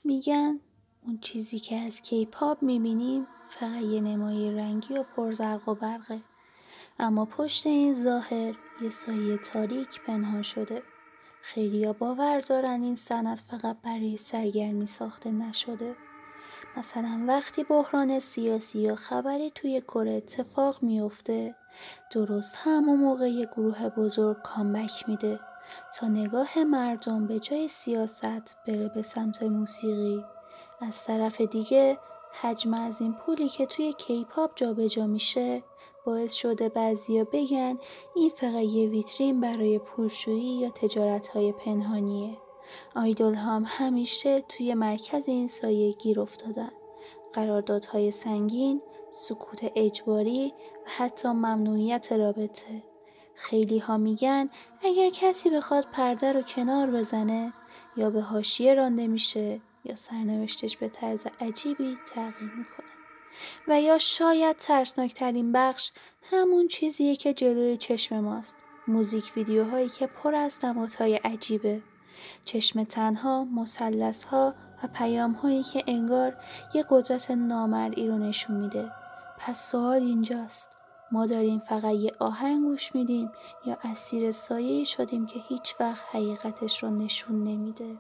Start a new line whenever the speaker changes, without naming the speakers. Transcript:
میگن اون چیزی که از کیپاپ میبینیم فقط یه نمای رنگی و پرزرق و برقه، اما پشت این ظاهر یه سایه تاریک پنهان شده. خیلیا باور دارن این صنعت فقط برای سرگرمی ساخته نشده. مثلا وقتی بحران سیاسی یا خبری توی کره اتفاق میفته، درست همون موقع یه گروه بزرگ کامبک میده تا نگاه مردم به جای سیاست بره به سمت موسیقی. از طرف دیگه حجم از این پولی که توی کیپاپ جابجا میشه باعث شده بعضیا بگن این فقط یه ویترین برای پولشویی یا تجارت‌های پنهانیه. آیدول هم همیشه توی مرکز این سایه گیر افتادن. قراردادهای سنگین، سکوت اجباری و حتی ممنوعیت رابطه. خیلی ها میگن اگر کسی بخواد پرده رو کنار بزنه یا به حاشیه رانده میشه یا سرنوشتش به طرز عجیبی تغییر میکنه. و یا شاید ترسناکترین بخش همون چیزیه که جلوی چشم ماست. موزیک ویدیوهایی که پر از نمادهای عجیبه. چشم تنها، مثلث‌ها و پیام‌هایی که انگار یه قدرت نامرئی رو نشون میده. پس سوال اینجاست، ما داریم فقط یه آهنگ گوش میدیم یا اسیر سایه‌ای شدیم که هیچ وقت حقیقتش رو نشون نمیده؟